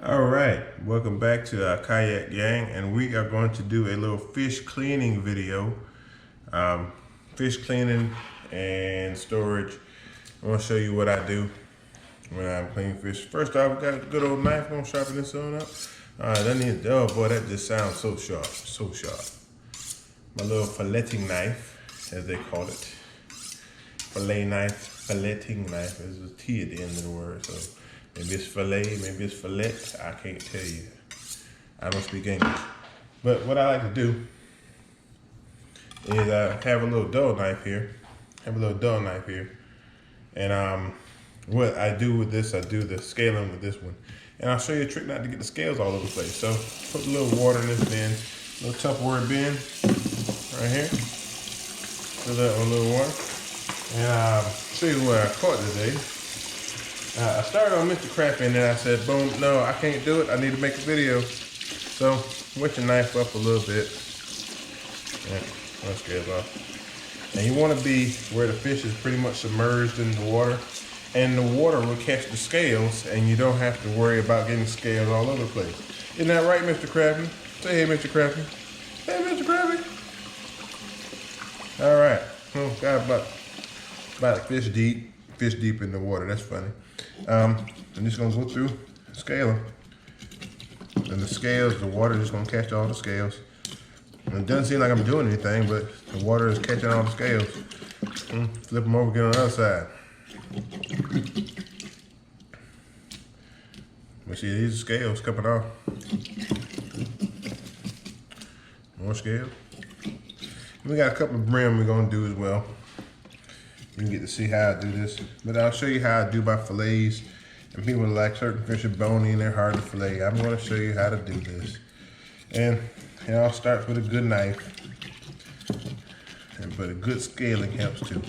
All right, welcome back to our Kayak Gang, and we are going to do a little fish cleaning video. Fish cleaning and storage. I'm gonna show you what I do when I'm cleaning fish. First off, we got a good old knife. I'm gonna sharpen this on up. All right, I need, oh boy, that just sounds so sharp, so sharp. My little filleting knife, as they call it. Fillet knife, filleting knife. There's a T at the end of the word, so maybe it's fillet, maybe it's fillet. I can't tell you. I don't speak English. But what I like to do is I have a little dull knife here. And what I do with this, I do the scaling with this one. And I'll show you a trick not to get the scales all over the place. So put a little water in this bin, a little Tupperware bin right here. Fill that with a little water. And I'll show you what I caught today. I started on Mr. Crappy and then I said, boom, no, I can't do it. I need to make a video. So wet your knife up a little bit. Yeah, that scales off. And you want to be where the fish is pretty much submerged in the water. And the water will catch the scales and you don't have to worry about getting scales all over the place. Isn't that right, Mr. Crappy? Say hey, Mr. Crappy. Hey, Mr. Crappy. All right. Got about a fish deep in the water. That's funny. I'm just gonna go through scaling. And the scales, the water is just gonna catch all the scales. And it doesn't seem like I'm doing anything, but the water is catching all the scales. Flip them over, get on the other side. We see these scales coming off. More scales. We got a couple of brim we're gonna do as well. You can get to see how I do this, but I'll show you how I do my fillets. And people like certain fish are bony and they're hard to fillet. I'm going to show you how to do this. And it all starts with a good knife, but a good scaling helps too.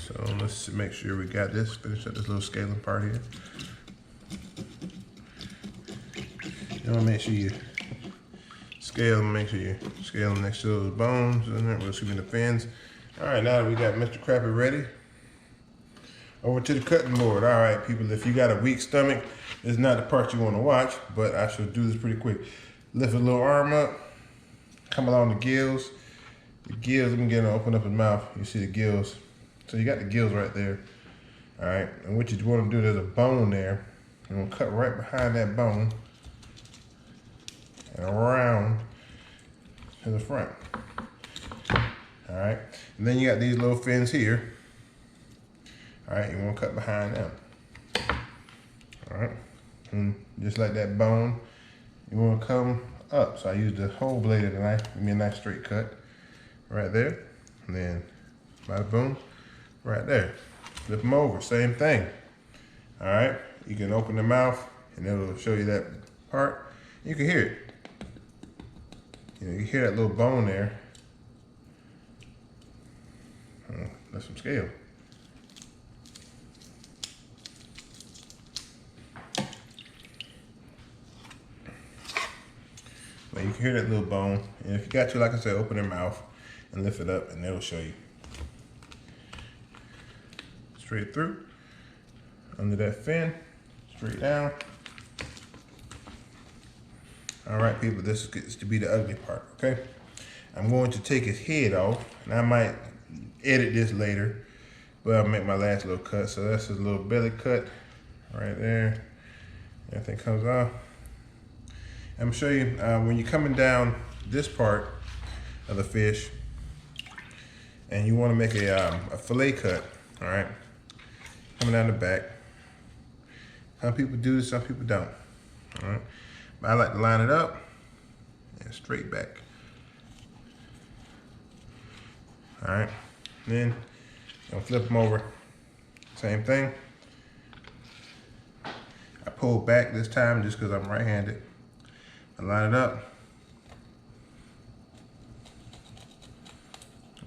So let's make sure we got this. Finish up this little scaling part here. You want to make sure you scale, make sure you scale them next to those bones, and then we'll see the fins. All right, now that we got Mr. Crappy ready, over to the cutting board. All right, people, if you got a weak stomach, this is not the part you want to watch, but I should do this pretty quick. Lift a little arm up, come along the gills. The gills, I'm getting to open up his mouth. You see the gills. So you got the gills right there. All right, and what you want to do, there's a bone there. I'm gonna cut right behind that bone and around to the front. All right, and then you got these little fins here. All right, you want to cut behind them. All right, and just like that bone, you want to come up. So I use the whole blade of the knife, give me a nice straight cut right there, and then bada boom, right there. Flip them over, same thing. All right, you can open the mouth and it'll show you that part. You can hear it. You hear that little bone there. That's some scale. But you can hear that little bone. And if you got to, like I said, open their mouth and lift it up and it'll show you. Straight through, under that fin, straight down. All right, people, this gets to be the ugly part, okay? I'm going to take his head off, and I might edit this later, but I'll make my last little cut. So that's his little belly cut right there. Everything comes off. I'm gonna show you when you're coming down this part of the fish, and you want to make a fillet cut, all right? Coming down the back. Some people do this, some people don't, all right? But I like to line it up and straight back. All right, then I'm gonna flip them over. Same thing. I pull back this time just because I'm right-handed. I line it up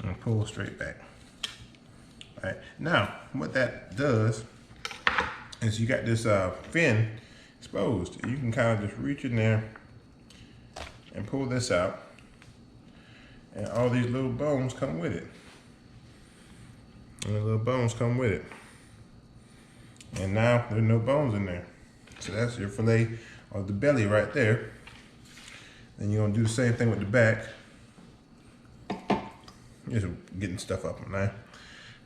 and pull straight back. All right, now what that does is you got this fin exposed. You can kind of just reach in there and pull this out, and all these little bones come with it. And the little bones come with it. And now there's no bones in there. So that's your fillet of the belly right there. Then you're gonna do the same thing with the back. Just getting stuff up on that.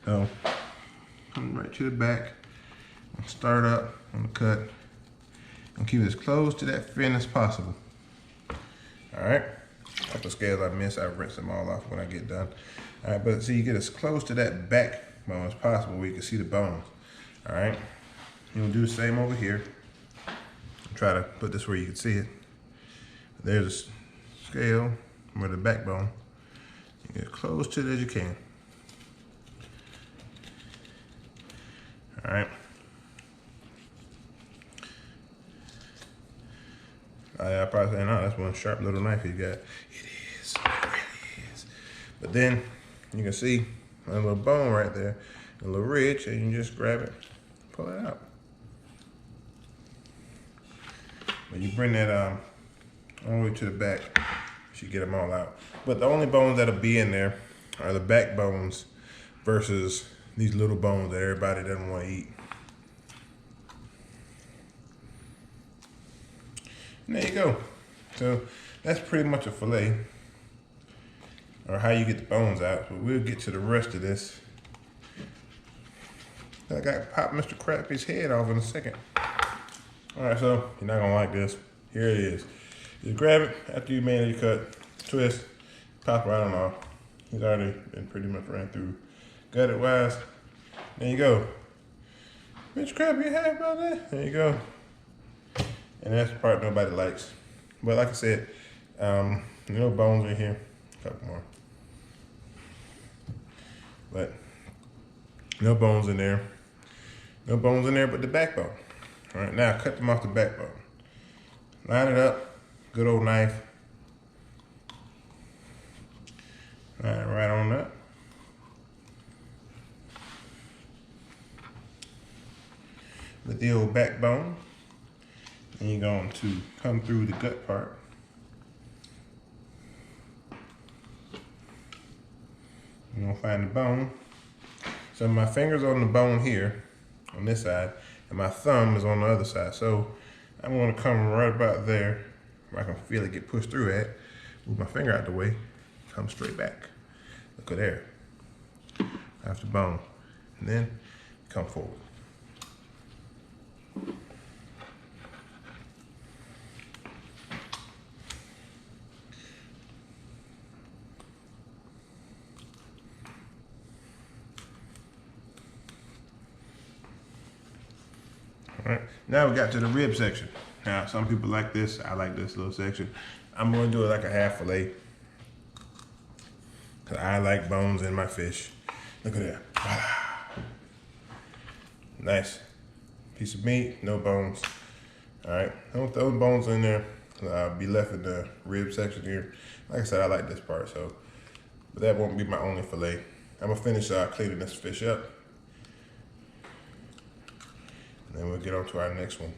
So come right to the back. Start up on the cut. And keep it as close to that fin as possible. Alright. A couple scales I missed, I rinse them all off when I get done. Alright, but so you get as close to that backbone as possible where you can see the bones. Alright. You'll do the same over here. Try to put this where you can see it. There's a scale where the backbone. You get as close to it as you can. Alright. I probably say, no, that's one sharp little knife you got. It is, it really is. But then you can see a little bone right there, a little ridge, and you just grab it, pull it out. But you bring that all the way to the back, you should get them all out. But the only bones that'll be in there are the back bones versus these little bones that everybody doesn't want to eat. And there you go. So that's pretty much a fillet, or how you get the bones out. But we'll get to the rest of this. I got to pop Mr. Crappy's head off in a second. All right, so you're not gonna like this. Here it is. You grab it after you made your cut, twist, pop right on off. He's already been pretty much ran through. Gut it wise. There you go. Mr. Crappy, you happy about that? There you go. And that's the part nobody likes. But like I said, no bones in here. A couple more. But no bones in there. No bones in there but the backbone. All right, now cut them off the backbone. Line it up, good old knife. Line it right on up. With the old backbone. And you're going to come through the gut part. You're going to find the bone. So my finger's on the bone here, on this side, and my thumb is on the other side. So I'm going to come right about there, where I can feel it get pushed through at. Move my finger out the way, come straight back. Look at there. That's the bone. And then come forward. All right, now we got to the rib section. Now, some people like this. I like this little section. I'm going to do it like a half fillet, because I like bones in my fish. Look at that. Nice piece of meat, no bones. All right, don't throw bones in there. Be left in the rib section here. Like I said, I like this part, so, but that won't be my only fillet. I'm gonna finish cleaning this fish up. And then we'll get on to our next one.